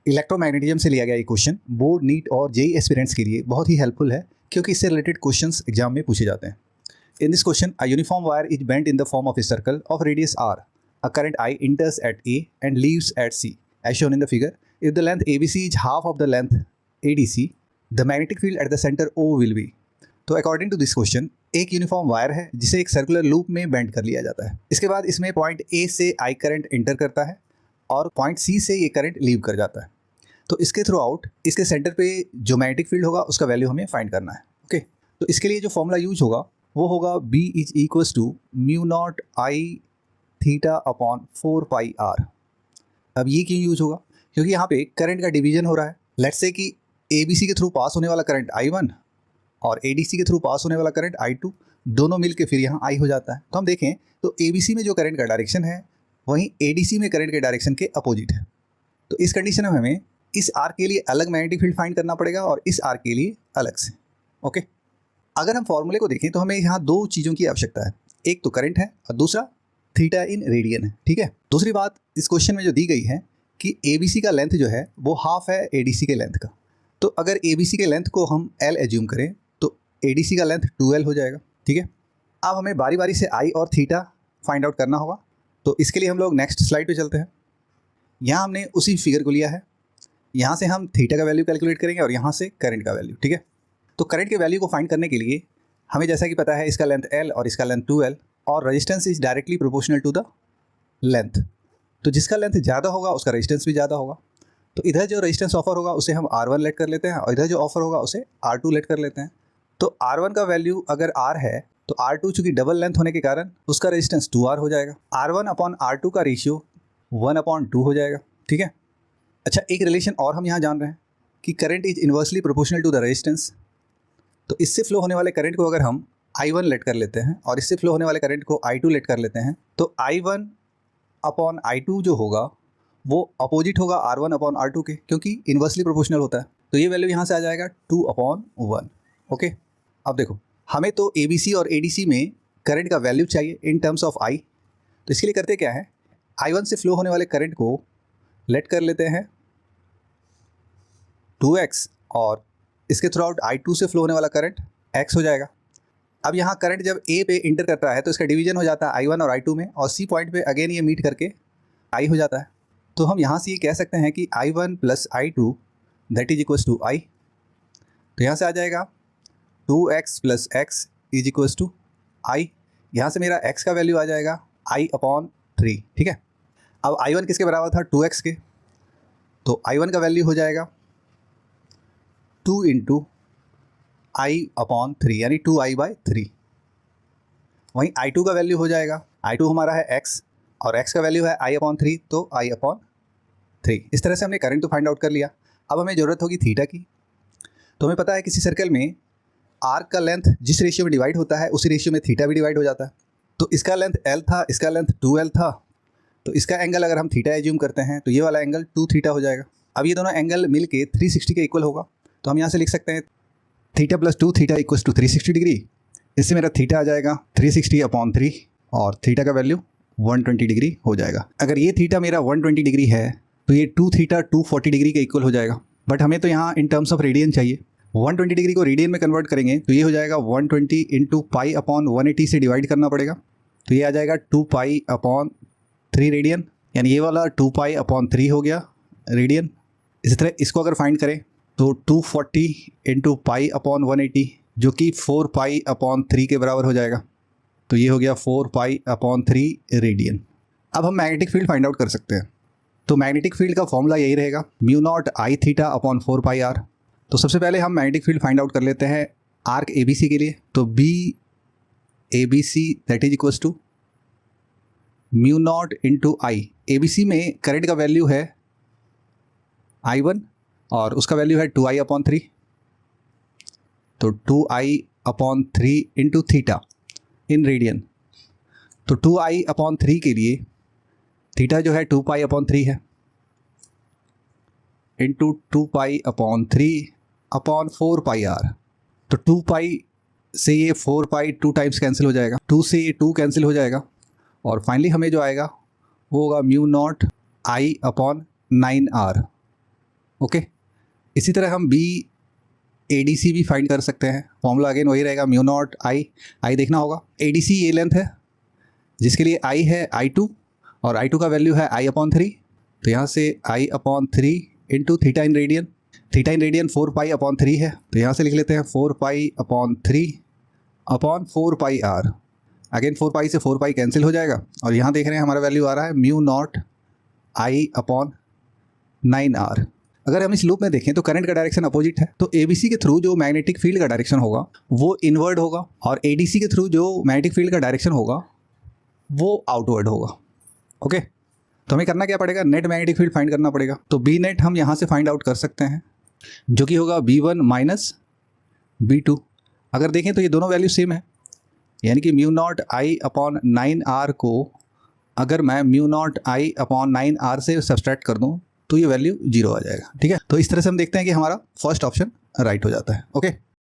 Electromagnetism से लिया गया ये क्वेश्चन बोर्ड, नीट और जेई एस्पिरेंट्स के लिए बहुत ही हेल्पफुल है क्योंकि इससे रिलेटेड क्वेश्चंस एग्जाम में पूछे जाते हैं। In this question a uniform wire is bent in the form of a circle of radius R, a current I enters at A and leaves at C as shown in the figure. If the length ABC is half of the length ADC, the magnetic field at the center O will be. तो according to this question एक uniform wire है जिसे एक circular loop में bend कर लिया जाता है। इसके बाद इसमें पॉइंट ए से आई करंट एंटर करता है और पॉइंट सी से ये करंट लीव कर जाता है। तो इसके थ्रू आउट इसके सेंटर पे जो मैग्नेटिक फील्ड होगा उसका वैल्यू हमें फाइंड करना है। ओके, तो इसके लिए जो फॉर्मूला यूज होगा वो होगा B is equals to mu not I theta upon 4 pi R. अब ये क्यों यूज होगा? क्योंकि यहाँ पे करंट का डिवीजन हो रहा है। लेट्स से कि ABC के थ्रू पास होने वाला करंट I1 और ADC के थ्रू पास होने वाला करंट I2 दोनों मिल के फिर यहाँ I हो जाता है। तो हम देखें तो ABC में जो करंट का डायरेक्शन है वहीं ADC में करंट के डायरेक्शन के अपोजिट है। तो इस कंडीशन में हमें इस आर के लिए अलग मैग्नेटिक फील्ड फाइंड करना पड़ेगा और इस आर के लिए अलग से। ओके, अगर हम फॉर्मूले को देखें तो हमें यहाँ दो चीज़ों की आवश्यकता है, एक तो करंट है और दूसरा थीटा इन रेडियन है। ठीक है, दूसरी बात इस क्वेश्चन में जो दी गई है कि ABC का लेंथ जो है वो हाफ है ADC के लेंथ का। तो अगर ABC के लेंथ को हम L एज्यूम करें तो ADC का लेंथ 2L हो जाएगा। ठीक है, अब हमें बारी बारी से I और थीटा फाइंड आउट करना होगा। तो इसके लिए हम लोग नेक्स्ट स्लाइड पे चलते हैं। यहाँ हमने उसी फिगर को लिया है, यहाँ से हम थीटा का वैल्यू कैलकुलेट करेंगे और यहाँ से करंट का वैल्यू। ठीक है, तो करंट के वैल्यू को फाइंड करने के लिए हमें जैसा कि पता है इसका लेंथ L और इसका लेंथ 2L और resistance is directly proportional to the length. तो जिसका लेंथ ज़्यादा होगा उसका रेजिस्टेंस भी ज़्यादा होगा। तो इधर जो रेजिस्टेंस ऑफर होगा उसे हम R1 लेट कर लेते हैं और इधर जो ऑफर होगा उसे R2 लेट कर लेते हैं। तो R1 का वैल्यू अगर R है तो R2 चूँकि डबल लेंथ होने के कारण उसका रेजिस्टेंस 2R हो जाएगा। R1 अपॉन R2 का रेशियो 1/2 हो जाएगा। ठीक है, अच्छा एक रिलेशन और हम यहाँ जान रहे हैं कि current is inversely proportional to the resistance. तो इससे फ्लो होने वाले करंट को अगर हम I1 लेट कर लेते हैं और इससे फ्लो होने वाले करंट को I2 लेट कर लेते हैं तो I1 अपॉन I2 जो होगा वो अपोजिट होगा R1 अपॉन R2 के, क्योंकि इन्वर्सली प्रोपोर्शनल होता है। तो ये वैल्यू यहाँ से आ जाएगा 2/1। ओके, अब देखो हमें तो ABC और ADC में करंट का वैल्यू चाहिए इन टर्म्स ऑफ I। तो इसके लिए करते क्या है, I1 से फ्लो होने वाले करंट को लेट कर लेते हैं 2x और इसके थ्रू आउट I2 से फ्लो होने वाला करंट x हो जाएगा। अब यहाँ करंट जब A पे इंटर करता है तो इसका डिवीजन हो जाता है I1 और I2 में और C पॉइंट पे अगेन ये मीट करके I हो जाता है। तो हम यहाँ से ये कह सकते हैं कि I1 plus I2 that is equals to I। तो यहाँ से आ जाएगा 2x plus x is equals to I। यहाँ से मेरा x का वैल्यू आ जाएगा I/3। ठीक है, अब I1 किसके बराबर था, 2x के। तो I1 का वैल्यू हो जाएगा 2 इंटू I/3 यानी 2I/3। वहीं I2 का वैल्यू हो जाएगा, I2 हमारा है x और x का वैल्यू है I/3 तो I/3। इस तरह से हमने करंट तो फाइंड आउट कर लिया। अब हमें ज़रूरत होगी थीटा की। तो हमें पता है किसी सर्कल में आर्क का लेंथ जिस रेशियो में डिवाइड होता है उसी रेशियो में थीटा भी डिवाइड हो जाता है। तो इसका लेंथ L था, इसका लेंथ 2L था, तो इसका एंगल अगर हम थीटा एज्यूम करते हैं तो ये वाला एंगल 2 थीटा हो जाएगा। अब ये दोनों एंगल मिल के 360 के इक्वल होगा। तो हम यहाँ से लिख सकते हैं theta plus 2 theta equals to 360 degree. इससे मेरा थीटा आ जाएगा 360/3 और थीटा का वैल्यू 120 डिग्री हो जाएगा। अगर ये थीटा मेरा 120 डिग्री है तो ये 2 थीटा 240 डिग्री के इक्वल हो जाएगा। बट हमें तो यहाँ इन टर्म्स ऑफ रेडियन चाहिए। 120 डिग्री को रेडियन में कन्वर्ट करेंगे तो ये हो जाएगा 120 इंटू पाई/180 से डिवाइड करना पड़ेगा। तो ये आ जाएगा 2π/3 रेडियन, यानी ये वाला 2π/3 हो गया रेडियन। इसी तरह इसको अगर फाइंड करें तो 240 इंटू पाई/180 जो कि 4π/3 के बराबर हो जाएगा। तो ये हो गया 4π/3 रेडियन। अब हम मैग्नेटिक फील्ड फाइंड आउट कर सकते हैं। तो मैग्नेटिक फील्ड का फॉर्मूला यही रहेगा mu not I theta upon 4 pi R. तो सबसे पहले हम मैग्नेटिक फील्ड फाइंड आउट कर लेते हैं आर्क ABC के लिए। तो B ABC that is equals to mu not into I. ABC में करंट का वैल्यू है I1 और उसका वैल्यू है 2I/3। तो 2I/3 into theta in radian. तो 2I/3 के लिए थीटा जो है 2π/3 है इंटू 2π/3/4 पाई आर। तो 2π से ये 4π 2 टाइम्स कैंसिल हो जाएगा, 2 से ये 2 कैंसिल हो जाएगा और फाइनली हमें जो आएगा वो होगा म्यू नॉट I/9R। ओके। इसी तरह हम बी ए डी सी भी फाइंड कर सकते हैं। फॉर्मूला अगेन वही रहेगा, म्यू नॉट आई देखना होगा। ए डी सी ये लेंथ है जिसके लिए आई है I2 और I2 का वैल्यू है I/3। तो यहाँ से I/3 into theta in radian, theta in radian 4π/3 है, तो यहाँ से लिख लेते हैं 4π/3/4πr। अगेन 4π से 4π कैंसिल हो जाएगा और यहाँ देख रहे हैं हमारा वैल्यू आ रहा है म्यू नॉट I/9r। अगर हम इस लूप में देखें तो करंट का डायरेक्शन अपोजिट है, तो ABC के थ्रू जो मैग्नेटिक फील्ड का डायरेक्शन होगा वो इनवर्ड होगा और ADC के थ्रू जो मैग्नेटिक फील्ड का डायरेक्शन होगा वो आउटवर्ड होगा। ओके, तो हमें करना क्या पड़ेगा, नेट मैग्नेटिक फील्ड फाइंड करना पड़ेगा। तो बी नेट हम यहाँ से फाइंड आउट कर सकते हैं जो कि होगा B1 माइनस B2। अगर देखें तो ये दोनों वैल्यू सेम है, यानी कि म्यू नॉट I/9r को अगर मैं म्यू नॉट I/9r से सब्सट्रैक्ट कर दूँ तो ये वैल्यू 0 आ जाएगा। ठीक है, तो इस तरह से हम देखते हैं कि हमारा फर्स्ट ऑप्शन राइट हो जाता है। ओके।